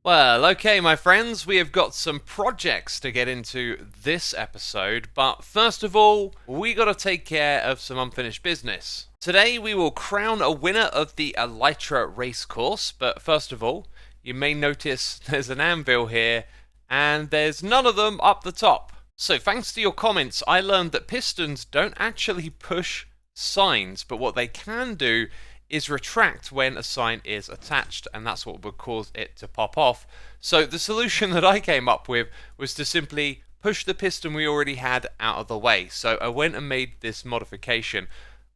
Well, okay, my friends, we have got some projects to get into this episode, but first of all, we gotta take care of some unfinished business. Today, we will crown a winner of the Elytra race course, but first of all, you may notice there's an anvil here, and there's none of them up the top. So, thanks to your comments, I learned that pistons don't actually push signs, but what they can do is retract when a sign is attached, and that's what would cause it to pop off. So the solution that I came up with was to simply push the piston we already had out of the way. So I went and made this modification.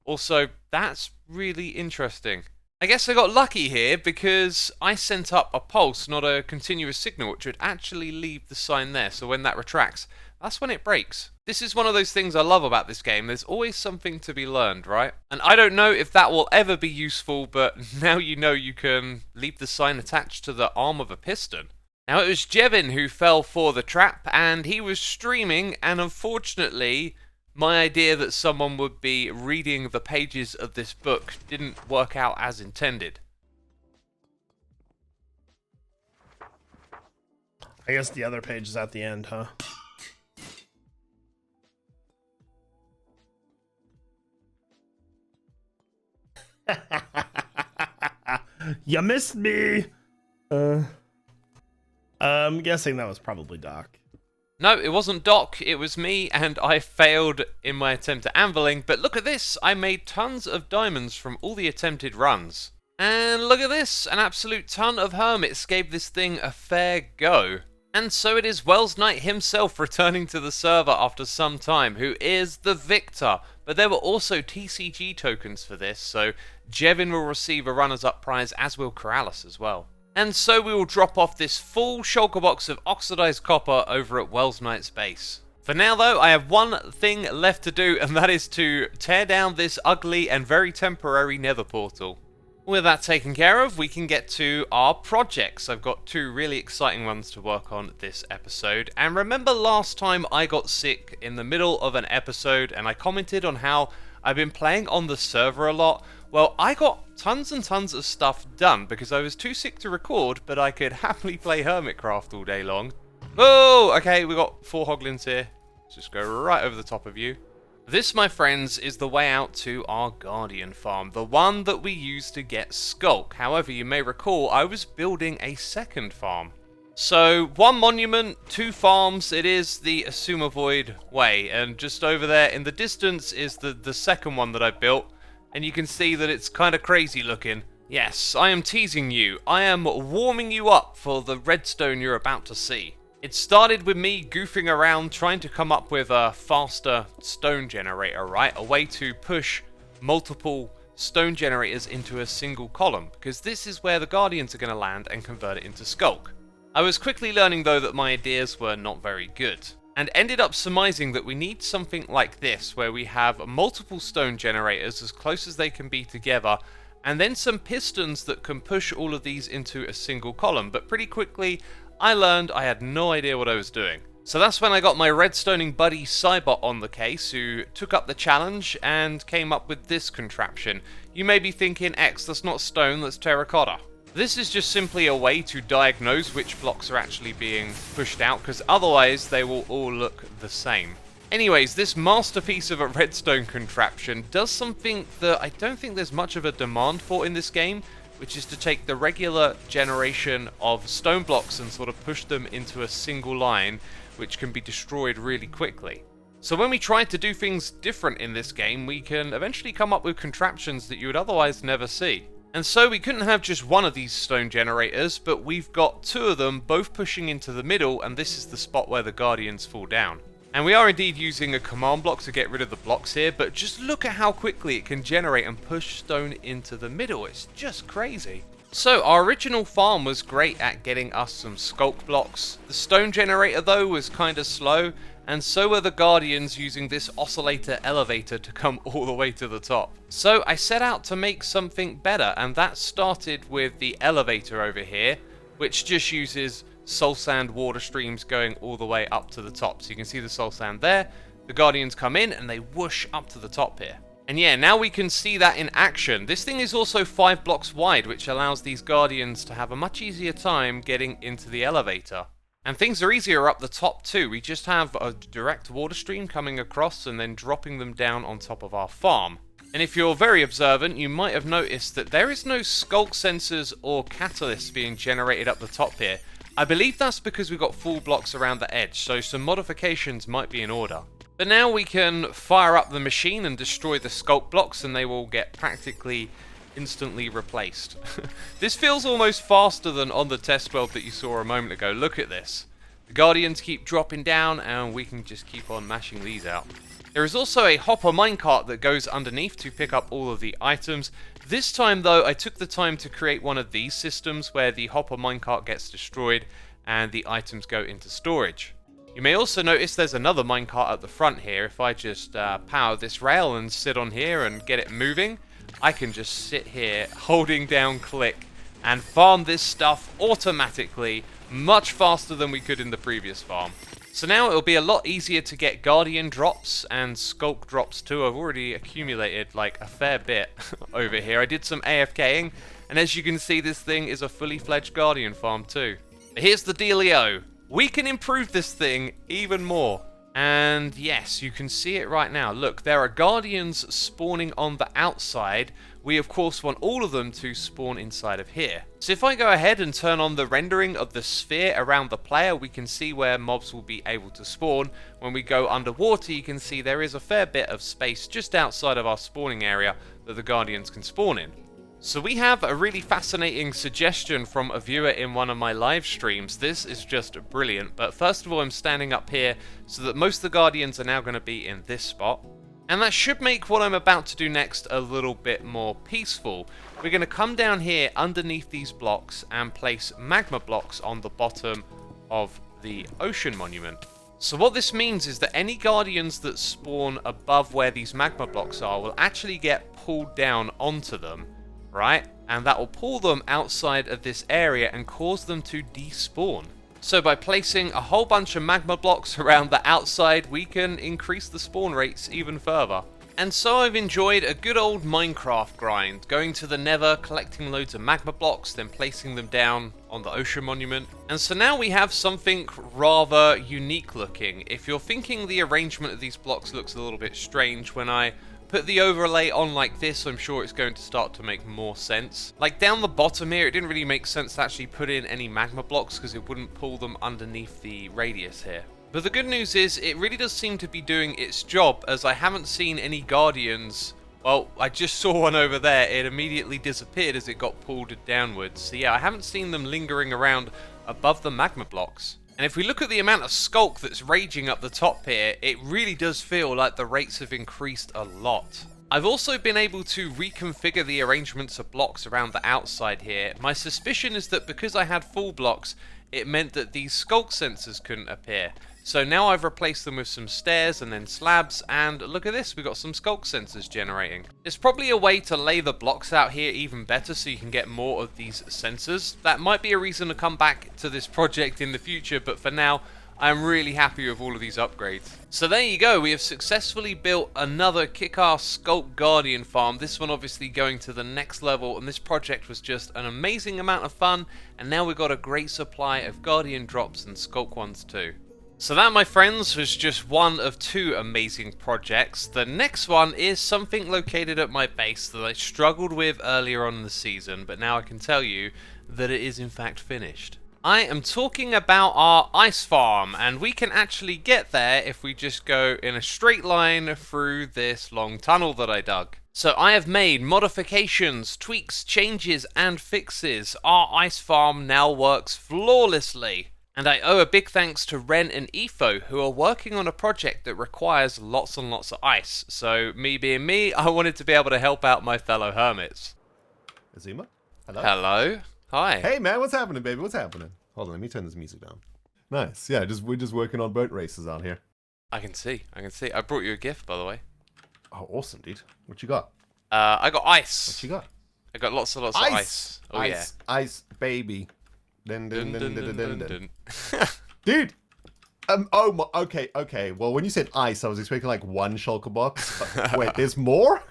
Also, that's really interesting. I guess I got lucky here because I sent up a pulse, not a continuous signal, which would actually leave the sign there. So when that retracts, that's when it breaks. This is one of those things I love about this game. There's always something to be learned, right? And I don't know if that will ever be useful, but now you know you can leave the sign attached to the arm of a piston. Now it was Jevin who fell for the trap, and he was streaming, and unfortunately, my idea that someone would be reading the pages of this book didn't work out as intended. I guess the other page is at the end, huh? You missed me! I'm guessing that was probably Doc. No, it wasn't Doc, it was me, and I failed in my attempt at anviling, but look at this, I made tons of diamonds from all the attempted runs. And look at this, an absolute ton of Hermits gave this thing a fair go. And so it is Wells Knight himself returning to the server after some time, who is the victor. But there were also TCG tokens for this, so Jevin will receive a runners-up prize, as will Corrales as well. And so we will drop off this full shulker box of oxidized copper over at Wells Knight's base. For now though, I have one thing left to do, and that is to tear down this ugly and very temporary nether portal. With that taken care of, we can get to our projects. I've got two really exciting ones to work on this episode. And remember last time I got sick in the middle of an episode and I commented on how I've been playing on the server a lot? Well, I got tons and tons of stuff done because I was too sick to record, but I could happily play Hermitcraft all day long. Oh, okay, we got 4 hoglins here. Let's just go right over the top of you. This, my friends, is the way out to our Guardian farm, the one that we used to get Skulk. However, you may recall I was building a second farm. So, 1 monument, 2 farms, it is the Xisuma Void way, and just over there in the distance is the second one that I built, and you can see that it's kind of crazy looking. Yes, I am teasing you. I am warming you up for the redstone you're about to see. It started with me goofing around trying to come up with a faster stone generator, right? A way to push multiple stone generators into a single column, because this is where the Guardians are going to land and convert it into Skulk. I was quickly learning though that my ideas were not very good, and ended up surmising that we need something like this, where we have multiple stone generators as close as they can be together, and then some pistons that can push all of these into a single column. But pretty quickly I learned I had no idea what I was doing. So that's when I got my redstoning buddy Cybot on the case, who took up the challenge and came up with this contraption. You may be thinking, X, that's not stone, that's terracotta. This is just simply a way to diagnose which blocks are actually being pushed out, because otherwise they will all look the same. Anyways, this masterpiece of a redstone contraption does something that I don't think there's much of a demand for in this game, which is to take the regular generation of stone blocks and sort of push them into a single line, which can be destroyed really quickly. So when we try to do things different in this game, we can eventually come up with contraptions that you would otherwise never see. And so we couldn't have just one of these stone generators, but we've got 2 of them, both pushing into the middle, and this is the spot where the Guardians fall down. And we are indeed using a command block to get rid of the blocks here, but just look at how quickly it can generate and push stone into the middle. It's just crazy. So our original farm was great at getting us some sculk blocks. The stone generator though was kind of slow, and so were the Guardians using this oscillator elevator to come all the way to the top. So I set out to make something better, and that started with the elevator over here, which just uses soul sand water streams going all the way up to the top. So you can see the soul sand there. The Guardians come in and they whoosh up to the top here. And yeah, now we can see that in action. This thing is also 5 blocks wide, which allows these guardians to have a much easier time getting into the elevator. And things are easier up the top too. We just have a direct water stream coming across and then dropping them down on top of our farm. And if you're very observant, you might have noticed that there is no skulk sensors or catalysts being generated up the top here. I believe that's because we've got full blocks around the edge, so some modifications might be in order. But now we can fire up the machine and destroy the skulk blocks and they will get practically instantly replaced. This feels almost faster than on the test world that you saw a moment ago. Look at this. The guardians keep dropping down and we can just keep on mashing these out. There is also a hopper minecart that goes underneath to pick up all of the items. This time though, I took the time to create one of these systems where the hopper minecart gets destroyed and the items go into storage. You may also notice there's another minecart at the front here. If I just power this rail and sit on here and get it moving, I can just sit here holding down click and farm this stuff automatically much faster than we could in the previous farm. So now it'll be a lot easier to get guardian drops and skulk drops too. I've already accumulated like a fair bit over here. I did some AFKing and as you can see this thing is a fully fledged guardian farm too. But here's the dealio. We can improve this thing even more. And yes, you can see it right now. Look, there are guardians spawning on the outside. We of course want all of them to spawn inside of here. So if I go ahead and turn on the rendering of the sphere around the player, we can see where mobs will be able to spawn. When we go underwater, you can see there is a fair bit of space just outside of our spawning area that the guardians can spawn in. So we have a really fascinating suggestion from a viewer in one of my live streams. This is just brilliant, but first of all I'm standing up here so that most of the guardians are now going to be in this spot. And that should make what I'm about to do next a little bit more peaceful. We're going to come down here underneath these blocks and place magma blocks on the bottom of the ocean monument. So what this means is that any guardians that spawn above where these magma blocks are will actually get pulled down onto them. Right? And that will pull them outside of this area and cause them to despawn. So by placing a whole bunch of magma blocks around the outside, we can increase the spawn rates even further. And so I've enjoyed a good old Minecraft grind, going to the Nether, collecting loads of magma blocks, then placing them down on the ocean monument. And so now we have something rather unique looking. If you're thinking the arrangement of these blocks looks a little bit strange, when I put the overlay on like this, I'm sure it's going to start to make more sense. Like down the bottom here, it didn't really make sense to actually put in any magma blocks because it wouldn't pull them underneath the radius here. But the good news is it really does seem to be doing its job, as I haven't seen any guardians. Well, I just saw one over there. It immediately disappeared as it got pulled downwards. So yeah, I haven't seen them lingering around above the magma blocks. And if we look at the amount of skulk that's raging up the top here, it really does feel like the rates have increased a lot. I've also been able to reconfigure the arrangements of blocks around the outside here. My suspicion is that because I had full blocks, it meant that these skulk sensors couldn't appear. So now I've replaced them with some stairs and then slabs, and look at this, we've got some skulk sensors generating. There's probably a way to lay the blocks out here even better so you can get more of these sensors. That might be a reason to come back to this project in the future, but for now, I'm really happy with all of these upgrades. So there you go, we have successfully built another kick-ass Skulk Guardian farm, this one obviously going to the next level, and this project was just an amazing amount of fun, and now we've got a great supply of Guardian drops and Skulk ones too. So that, my friends, was just one of 2 amazing projects. The next one is something located at my base that I struggled with earlier on in the season, but now I can tell you that it is in fact finished. I am talking about our ice farm, and we can actually get there if we just go in a straight line through this long tunnel that I dug. So I have made modifications, tweaks, changes, and fixes. Our ice farm now works flawlessly. And I owe a big thanks to Ren and Efo, who are working on a project that requires lots and lots of ice. So, me being me, I wanted to be able to help out my fellow hermits. Xisuma? Hello? Hello? Hi. Hey man, what's happening, baby? What's happening? Hold on, let me turn this music down. Nice. Yeah, we're just working on boat races out here. I can see. I brought you a gift, by the way. Oh, awesome, dude. What you got? I got ice. What you got? I got lots of ice. Oh, ice, yeah. Ice, baby. Dun, dun, dun, dun, dun, dun, dun. Dude! Oh, my, okay. Well, when you said ice, I was expecting like one shulker box. Wait, there's more?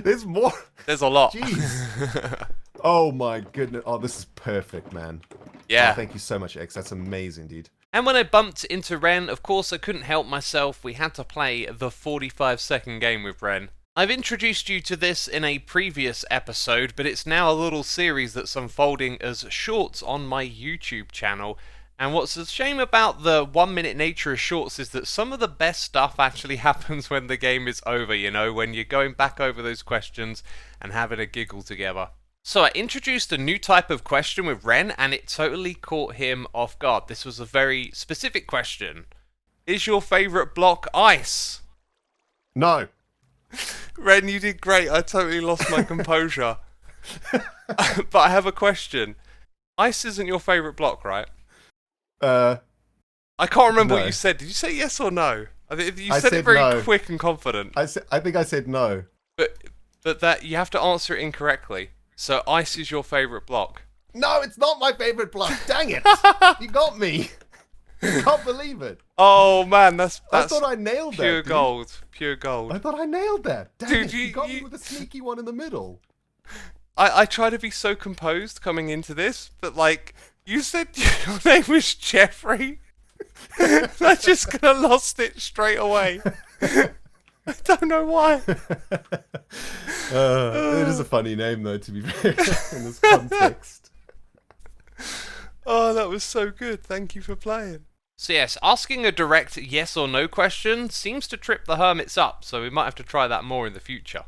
There's more. There's a lot. Jeez. Oh my goodness. Oh, this is perfect, man. Yeah. Oh, thank you so much, X. That's amazing, dude. And when I bumped into Ren, of course I couldn't help myself. We had to play the 45-second game with Ren. I've introduced you to this in a previous episode, but it's now a little series that's unfolding as shorts on my YouTube channel. And what's a shame about the 1-minute nature of shorts is that some of the best stuff actually happens when the game is over, you know, when you're going back over those questions and having a giggle together. So I introduced a new type of question with Ren, and it totally caught him off guard. This was a very specific question. Is your favourite block ice? No. Ren, you did great. I totally lost my composure. But I have a question. Ice isn't your favourite block, right? I can't remember no. what you said. Did you say yes or no? You I said it said very no. quick and confident. I think I said no. But that you have to answer it incorrectly. So ice is your favourite block. No, it's not my favorite block. Dang it. You got me. I can't believe it. Oh man, that's I thought I nailed that. pure Dude. gold. Pure gold. I thought I nailed that. Dang Dude, it. you- You got me you- with a sneaky one in the middle. I try to be so composed coming into this, but like you said your name was Jeffrey. I just kinda lost it straight away. I don't know why. It is a funny name, though, to be fair, in this context. Oh, that was so good. Thank you for playing. So yes, asking a direct yes or no question seems to trip the Hermits up, so we might have to try that more in the future.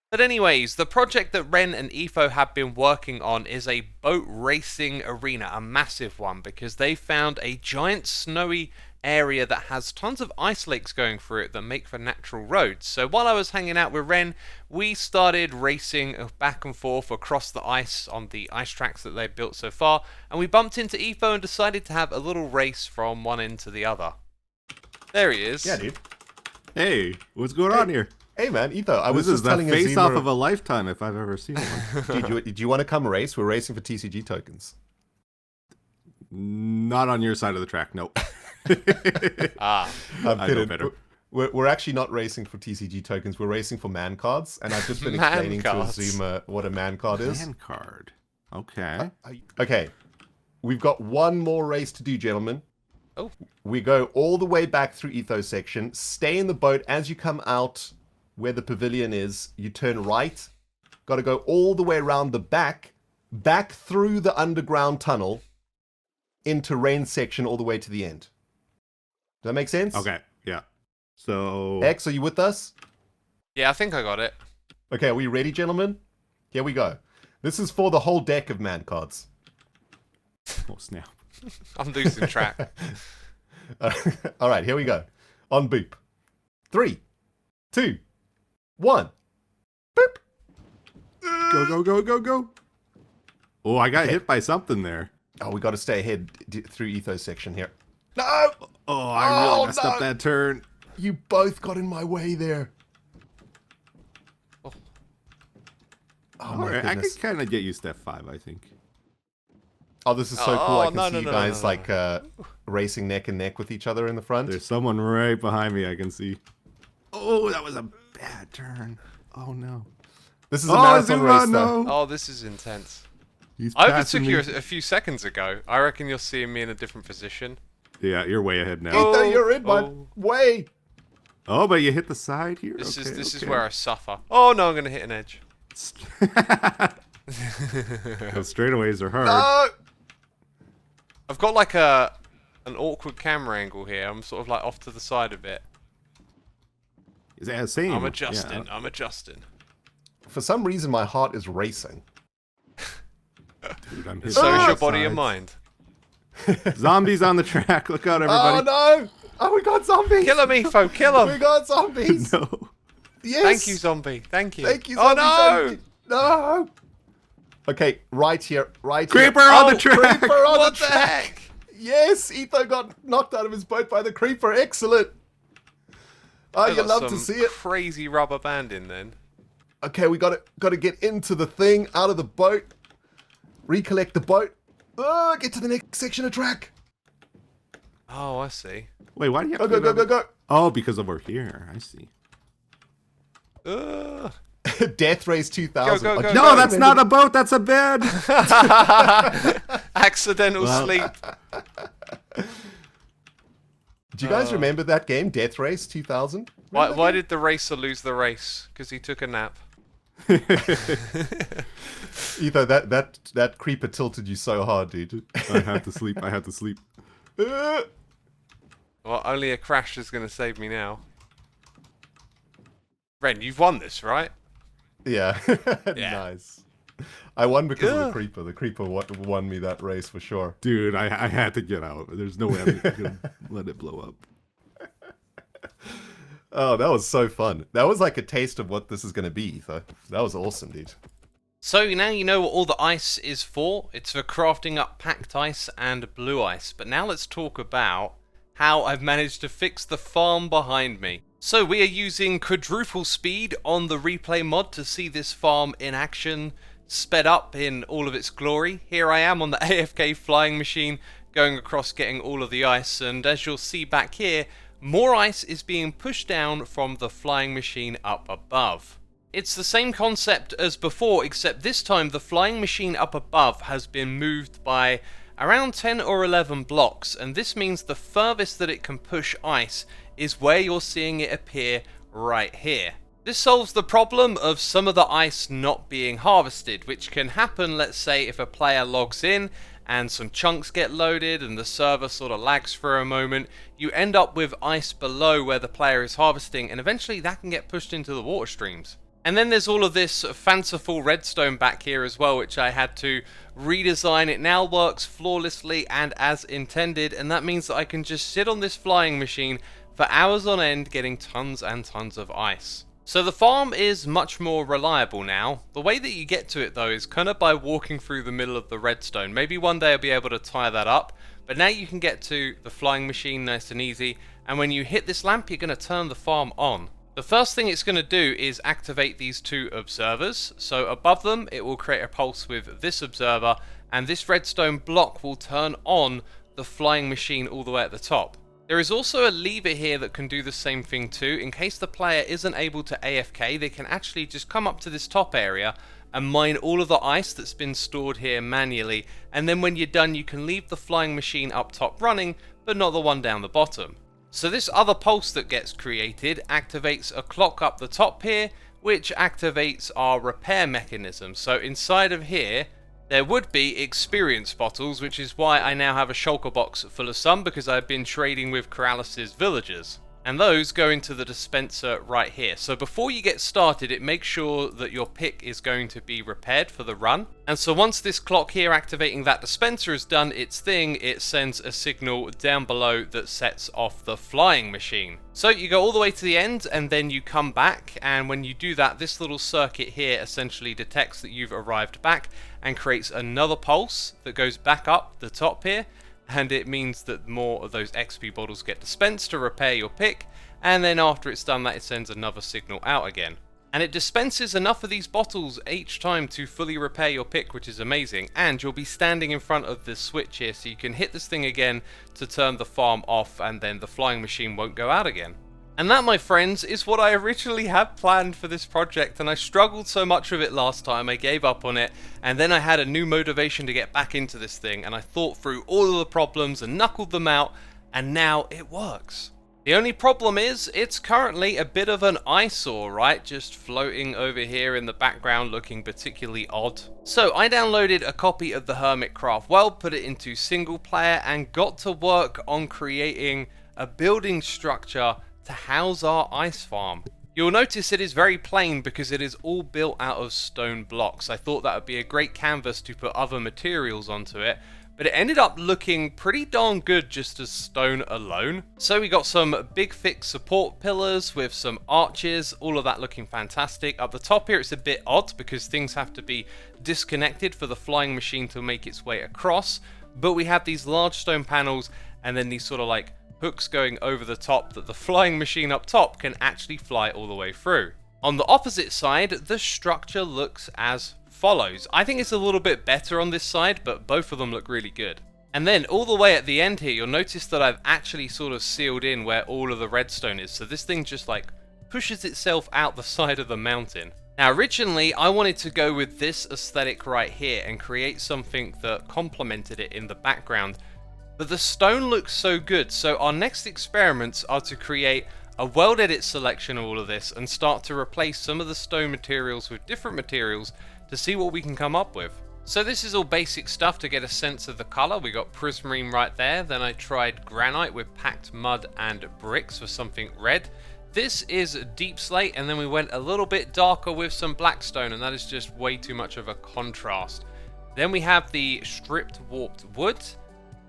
But anyways, the project that Ren and Etho have been working on is a boat racing arena, a massive one, because they found a giant snowy area that has tons of ice lakes going through it that make for natural roads. So while I was hanging out with Ren, we started racing back and forth across the ice on the ice tracks that they've built so far, and we bumped into Etho and decided to have a little race from one end to the other. There he is. Yeah, dude. Hey, what's going on here? Hey, man, Etho, I was This is just the telling face off Xisuma, of a lifetime if I've ever seen one. Dude, do you want to come race? We're racing for TCG tokens. Not on your side of the track, nope. Ah, I'm I know kidding. better. We're actually not racing for TCG tokens. We're racing for man cards, and I've just been Man explaining cards. to Xisuma what a man card is. Man card. Okay. Okay, we've got one more race to do, gentlemen. Oh. We go all the way back through Etho's section, stay in the boat. As you come out where the pavilion is, you turn right. Got to go all the way around the back through the underground tunnel, into Rain's section all the way to the end. Does that make sense? Okay, yeah. So... X, are you with us? yeah, I think I got it. Okay, are we ready, gentlemen? Here we go. This is for the whole deck of man cards. Oh, snap. I'm losing track. All right, here we go. On boop. 3, 2, 1. Boop. Go, go, go, go, go. Oh, I got hit by something there. Oh, we got to stay ahead through Etho's section here. No! Oh, I really messed up no. that turn. You both got in my way there. Oh. Oh my Alright, I goodness. could kind of get you step 5, I think. Oh, this is so cool. Oh, I can no, see no, you no, guys no, no. like racing neck and neck with each other in the front. There's someone right behind me I can see. Oh, that was a bad turn. Oh, no. This is a Oh, marathon Xisuma, race, though. no. Oh, this is intense. He's I passing overtook you me. a few seconds ago. I reckon you're seeing me in a different position. Yeah, you're way ahead now. Etho, you're in my Oh. way. Oh, but you hit the side here? This Okay, is okay. where I suffer. Oh no, I'm gonna hit an edge. Those straightaways are hard. No! I've got like an awkward camera angle here. I'm sort of like off to the side a bit. Yeah, same. I'm adjusting. Yeah. I'm adjusting. For some reason, my heart is racing. Dude, I'm hitting So is both your body and sides. mind. Zombies on the track. Look out, everybody. Oh, no! Oh, we got zombies! Kill him, Etho. Kill We him. got zombies! No. Yes! Thank you, zombie. Thank you. Thank you, Oh zombies! no! No! Okay, right here, right Creeper here. on the track. Creeper on What the the track! heck? Yes, Etho got knocked out of his boat by the creeper. Excellent! Oh, I you got love some to see it. Crazy rubber banding then. Okay, we got to get into the thing, out of the boat, recollect the boat. Oh, get to the next section of track. Oh, I see. Wait, why do you have Go, to go, get go, go, over- go. Oh, because over here. I see. Ugh. Death Race 2000. Go, go, Oh, go. No, that's not a boat. That's a bed. Accidental sleep. Do you guys remember that game, Death Race 2000? Why did the racer lose the race? Because he took a nap. Etho, that creeper tilted you so hard, dude. I had to sleep. I had to sleep. Well, only a crash is going to save me now. Ren, you've won this, right? Yeah. Yeah. Nice. I won because of the Ugh. creeper. The creeper won me that race for sure. Dude, I had to get out. There's no way I could let it blow up. Oh, that was so fun. That was like a taste of what this is going to be, Etho. That was awesome, dude. So now you know what all the ice is for. It's for crafting up packed ice and blue ice. But now let's talk about how I've managed to fix the farm behind me. So we are using quadruple speed on the replay mod to see this farm in action, sped up in all of its glory. Here I am on the AFK flying machine going across getting all of the ice, and as you'll see back here, more ice is being pushed down from the flying machine up above. It's the same concept as before, except this time the flying machine up above has been moved by around 10 or 11 blocks, and this means the furthest that it can push ice is where you're seeing it appear right here. This solves the problem of some of the ice not being harvested, which can happen, let's say, if a player logs in and some chunks get loaded and the server sort of lags for a moment. You end up with ice below where the player is harvesting, and eventually that can get pushed into the water streams. And then there's all of this fanciful redstone back here as well, which I had to redesign. It now works flawlessly and as intended, and that means that I can just sit on this flying machine for hours on end getting tons and tons of ice. So the farm is much more reliable now. The way that you get to it though is kind of by walking through the middle of the redstone. Maybe one day I'll be able to tie that up, but now you can get to the flying machine nice and easy, and when you hit this lamp you're going to turn the farm on. The first thing it's going to do is activate these two observers. So above them it will create a pulse with this observer, and this redstone block will turn on the flying machine all the way at the top. There is also a lever here that can do the same thing too. In case the player isn't able to AFK, they can actually just come up to this top area and mine all of the ice that's been stored here manually, and then when you're done you can leave the flying machine up top running, but not the one down the bottom. So this other pulse that gets created activates a clock up the top here, which activates our repair mechanism. So inside of here there would be experience bottles, which is why I now have a shulker box full of some, because I've been trading with Corrales' villagers. And those go into the dispenser right here. So before you get started, it makes sure that your pick is going to be repaired for the run. And so once this clock here activating that dispenser has done its thing, it sends a signal down below that sets off the flying machine. So you go all the way to the end and then you come back, and when you do that, this little circuit here essentially detects that you've arrived back and creates another pulse that goes back up the top here. And it means that more of those XP bottles get dispensed to repair your pick, and then after it's done that it sends another signal out again. And it dispenses enough of these bottles each time to fully repair your pick, which is amazing. And you'll be standing in front of this switch here, so you can hit this thing again to turn the farm off, and then the flying machine won't go out again. And that, my friends, is what I originally had planned for this project, and I struggled so much with it last time I gave up on it, and then I had a new motivation to get back into this thing, and I thought through all of the problems and knuckled them out, and now it works. The only problem is, it's currently a bit of an eyesore, right? Just floating over here in the background looking particularly odd. So I downloaded a copy of the Hermitcraft world, put it into single player, and got to work on creating a building structure to house our ice farm. You'll notice it is very plain because it is all built out of stone blocks. I thought that would be a great canvas to put other materials onto it, but it ended up looking pretty darn good just as stone alone. So we got some big thick support pillars with some arches, all of that looking fantastic. Up the top here it's a bit odd because things have to be disconnected for the flying machine to make its way across, but we have these large stone panels and then these sort of like hooks going over the top that the flying machine up top can actually fly all the way through. On the opposite side, the structure looks as follows. I think it's a little bit better on this side, but both of them look really good. And then all the way at the end here, you'll notice that I've actually sort of sealed in where all of the redstone is. So this thing just like pushes itself out the side of the mountain. Now originally I wanted to go with this aesthetic right here and create something that complemented it in the background, but the stone looks so good, so our next experiments are to create a world edit selection of all of this and start to replace some of the stone materials with different materials to see what we can come up with. So this is all basic stuff to get a sense of the colour. We got prismarine right there, then I tried granite with packed mud and bricks for something red. This is deep slate, and then we went a little bit darker with some blackstone, and that is just way too much of a contrast. Then we have the stripped warped wood,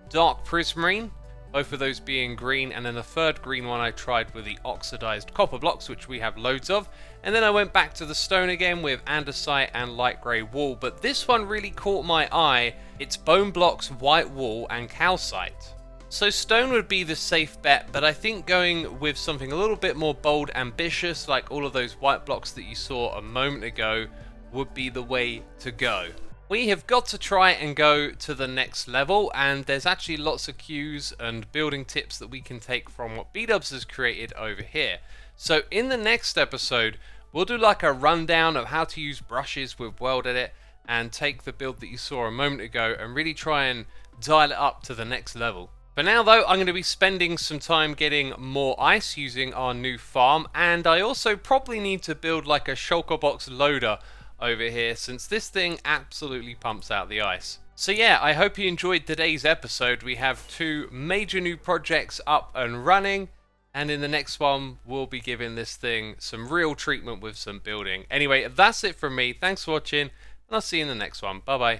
dark prismarine, both of those being green, and then the third green one I tried with the oxidized copper blocks, which we have loads of. And then I went back to the stone again with andesite and light grey wool, but this one really caught my eye. It's bone blocks, white wool, and calcite. So stone would be the safe bet, but I think going with something a little bit more bold, ambitious, like all of those white blocks that you saw a moment ago, would be the way to go. We have got to try and go to the next level, and there's actually lots of cues and building tips that we can take from what B-Dubs has created over here. So in the next episode, we'll do like a rundown of how to use brushes with World Edit and take the build that you saw a moment ago and really try and dial it up to the next level. For now though, I'm going to be spending some time getting more ice using our new farm, and I also probably need to build like a shulker box loader over here, since this thing absolutely pumps out the ice. So yeah, I hope you enjoyed today's episode. We have 2 major new projects up and running, and in the next one we'll be giving this thing some real treatment with some building. Anyway, that's it from me. Thanks for watching, and I'll see you in the next one. Bye bye.